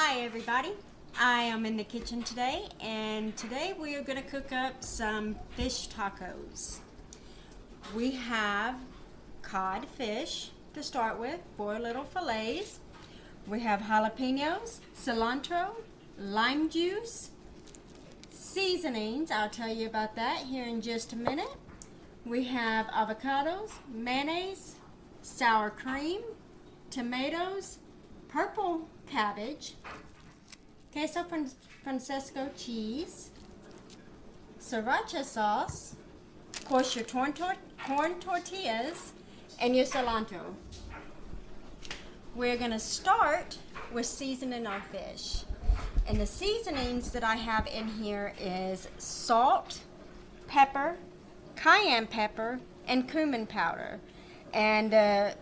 Hi everybody, I am in the kitchen today and today we are going to cook up some fish tacos. We have cod fish to start with, 4 little fillets. We have jalapenos, cilantro, lime juice, seasonings, I'll tell you about that here in just a minute. We have avocados, mayonnaise, sour cream, tomatoes, purple cabbage, queso francesco cheese, Sriracha sauce, of course your corn tortillas, and your cilantro. We're going to start with seasoning our fish. And the seasonings that I have in here is salt, pepper, cayenne pepper, and cumin powder. And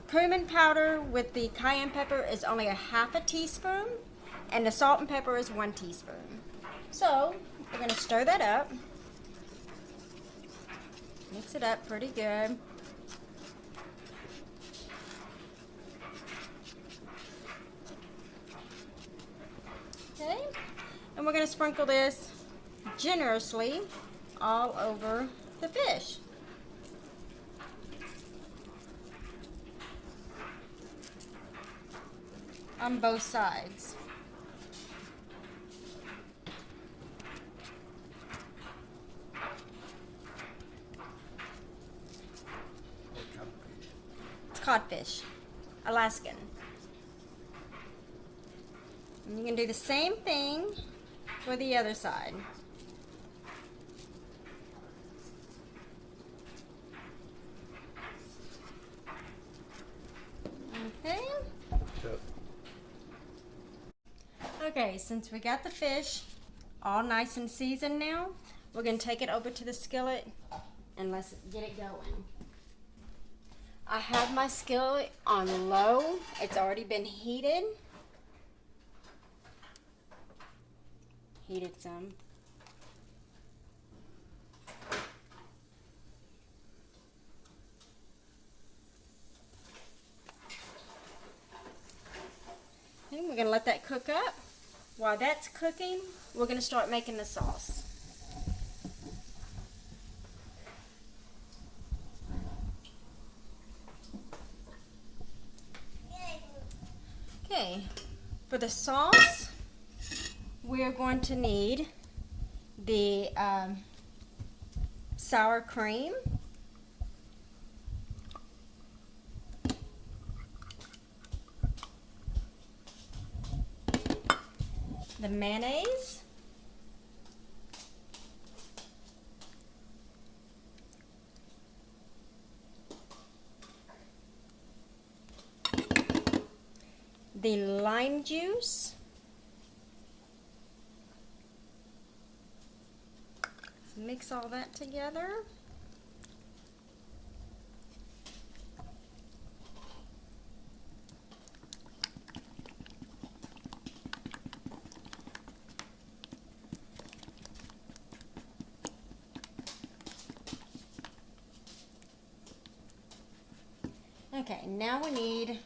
cumin powder with the cayenne pepper is only a half a teaspoon, and the salt and pepper is 1 teaspoon. So we're going to stir that up, mix it up pretty good. Okay, and we're going to sprinkle this generously all over the fish. On both sides. It's codfish, Alaskan. And you can do the same thing for the other side. Okay. Yep. Okay, since we got the fish all nice and seasoned now, we're going to take it over to the skillet and let's get it going. I have my skillet on low. It's already been heated. Heated some. Okay, we're going to let that cook up. While that's cooking, we're going to start making the sauce. Okay, for the sauce, we're going to need the sour cream, the mayonnaise, the lime juice, mix all that together. Okay, now we need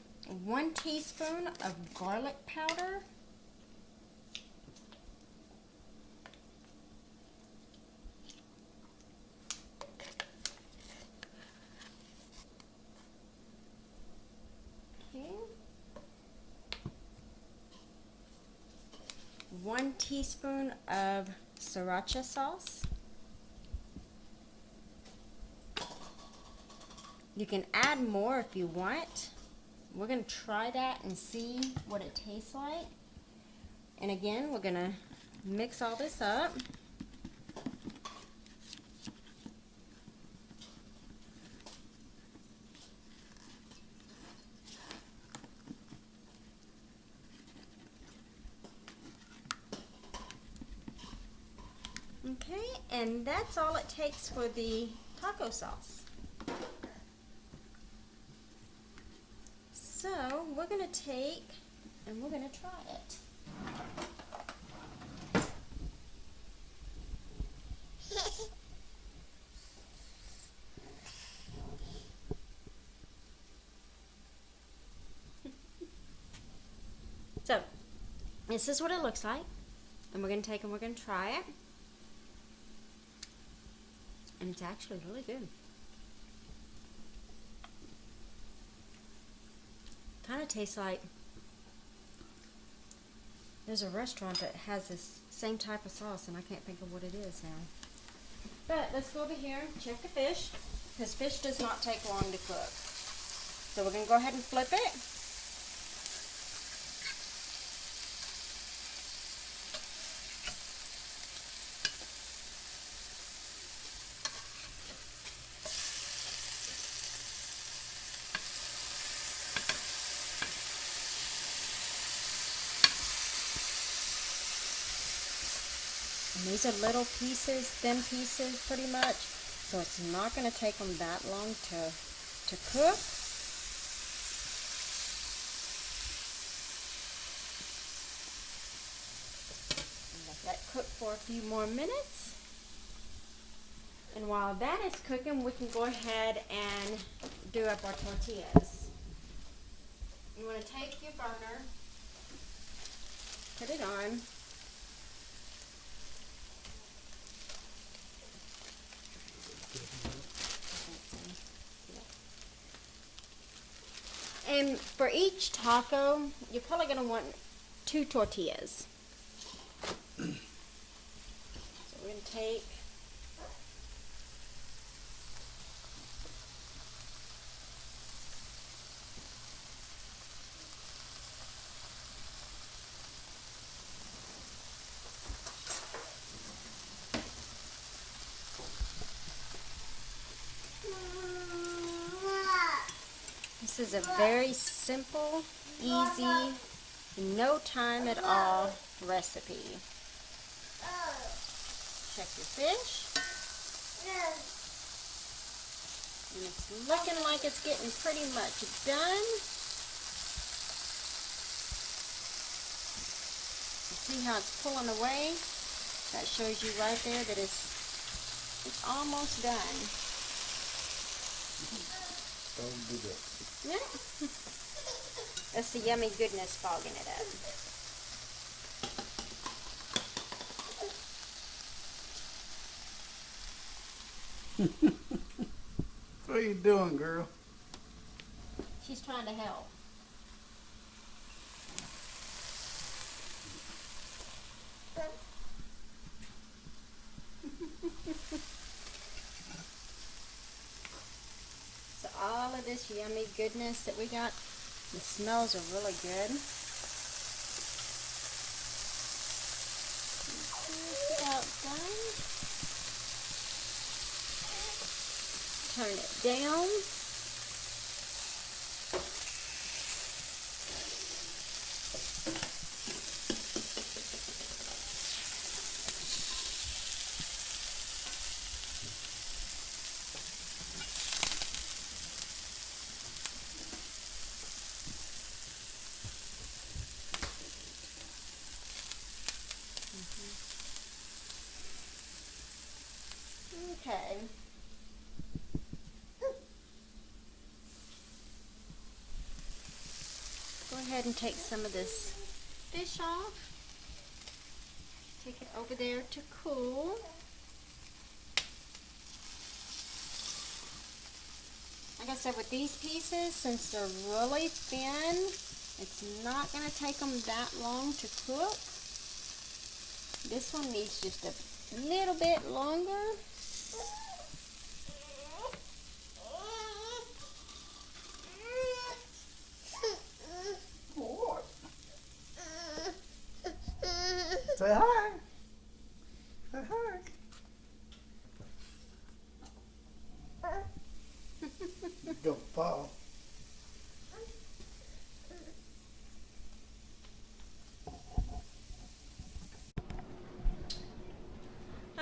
1 teaspoon of garlic powder. Okay. 1 teaspoon of Sriracha sauce. You can add more if you want. We're going to try that and see what it tastes like. And again, we're going to mix all this up. Okay, and that's all it takes for the taco sauce. So we're going to take and we're going to try it. So This is what it looks like. And we're going to take and we're going to try it. And it's actually really good. Kind of tastes like, there's a restaurant that has this same type of sauce and I can't think of what it is now. But let's go over here and check the fish, because fish does not take long to cook. So we're going to go ahead and flip it. And these are little pieces, thin pieces pretty much, so it's not going to take them that long to cook. Let that cook for a few more minutes. And while that is cooking, we can go ahead and do up our tortillas. You want to take your burner, put it on. And for each taco, you're probably going to want 2 tortillas. So we're going to take this is a very simple, easy, no time at all recipe. Check your fish. And it's looking like it's getting pretty much done. You see how it's pulling away? That shows you right there that it's almost done. Don't do that. Yeah. That's the yummy goodness fogging it up. What are you doing, girl? She's trying to help. So all of this yummy goodness that we got, the smells are really good. Just about done. Turn it down. Okay. Go ahead and take some of this fish off. Take it over there to cool. Like I said, with these pieces, since they're really thin, it's not going to take them that long to cook. This one needs just a little bit longer. Say hi. Say hi. Don't fall.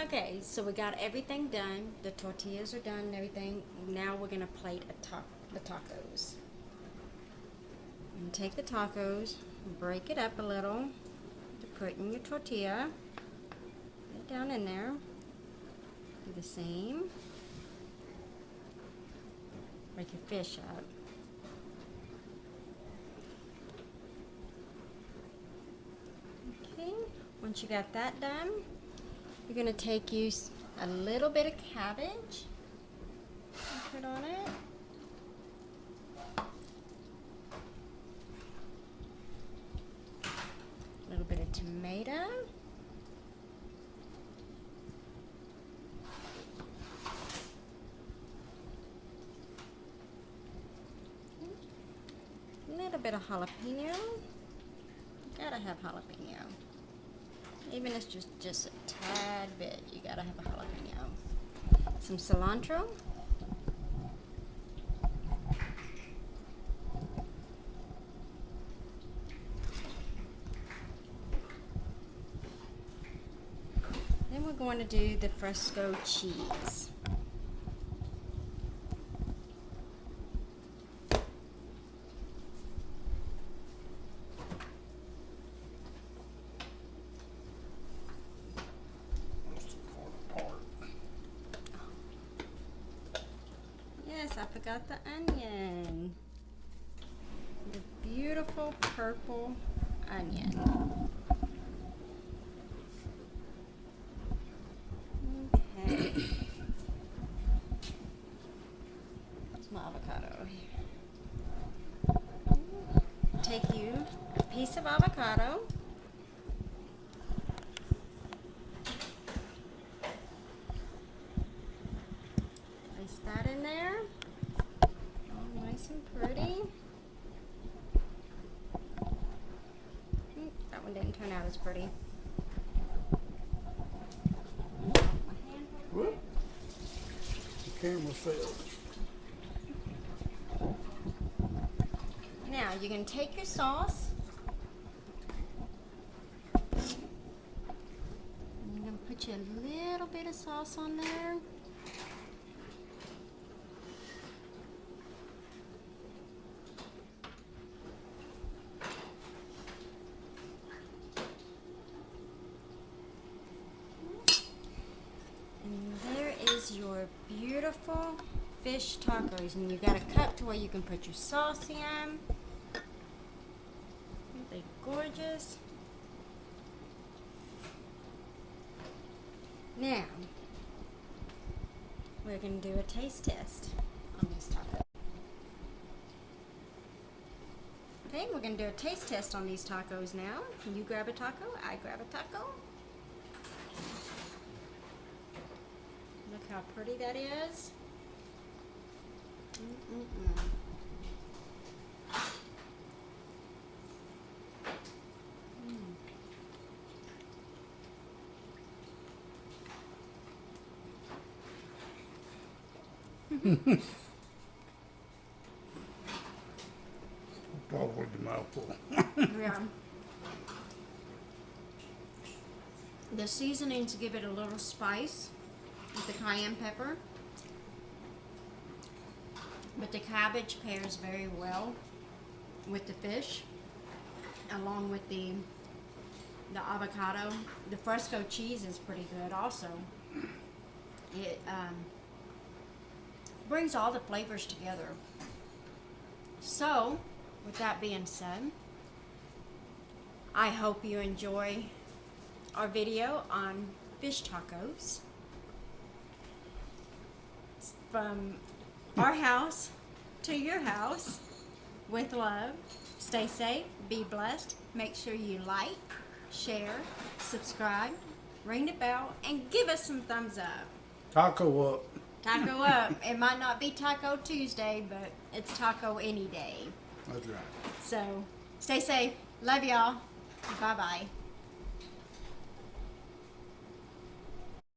Okay, so we got everything done. The tortillas are done and everything. Now we're gonna plate the tacos. And take the tacos, break it up a little to put in your tortilla. Put it down in there. Do the same. Break your fish up. Once you got that done, you're going to take a little bit of cabbage and put on it. A little bit of tomato. A little bit of jalapeno. Gotta have jalapeno. Even if it's just a tad bit, you gotta have a jalapeno. Some cilantro. Then we're going to do the Fresco cheese. Yes, I forgot the onion. The beautiful purple onion. Okay. That's my avocado here. Take you a piece of avocado. Place that in there. All nice and pretty. That one didn't turn out as pretty. Whoop. The camera fell. Now you can take your sauce. And I'm going to put you a little bit of sauce on there. And there is your beautiful fish tacos, and you got a cup to where you can put your sauce in. Aren't they gorgeous? Now, we're going to do a taste test on these tacos. Okay, we're going to do a taste test on these tacos now. You grab a taco, I grab a taco. Look how pretty that is. Probably the mouthful. Yeah. The seasonings give it a little spice with the cayenne pepper, but the cabbage pairs very well with the fish, along with the avocado. The Fresco cheese is pretty good also. It brings all the flavors together. So, with that being said, I hope you enjoy our video on fish tacos from our house to your house with love. Stay safe, be blessed. Make sure you like, share, subscribe, ring the bell, and give us some thumbs up. Taco up. Taco up. It might not be Taco Tuesday, but it's taco any day. That's right. So, stay safe. Love y'all. Bye-bye.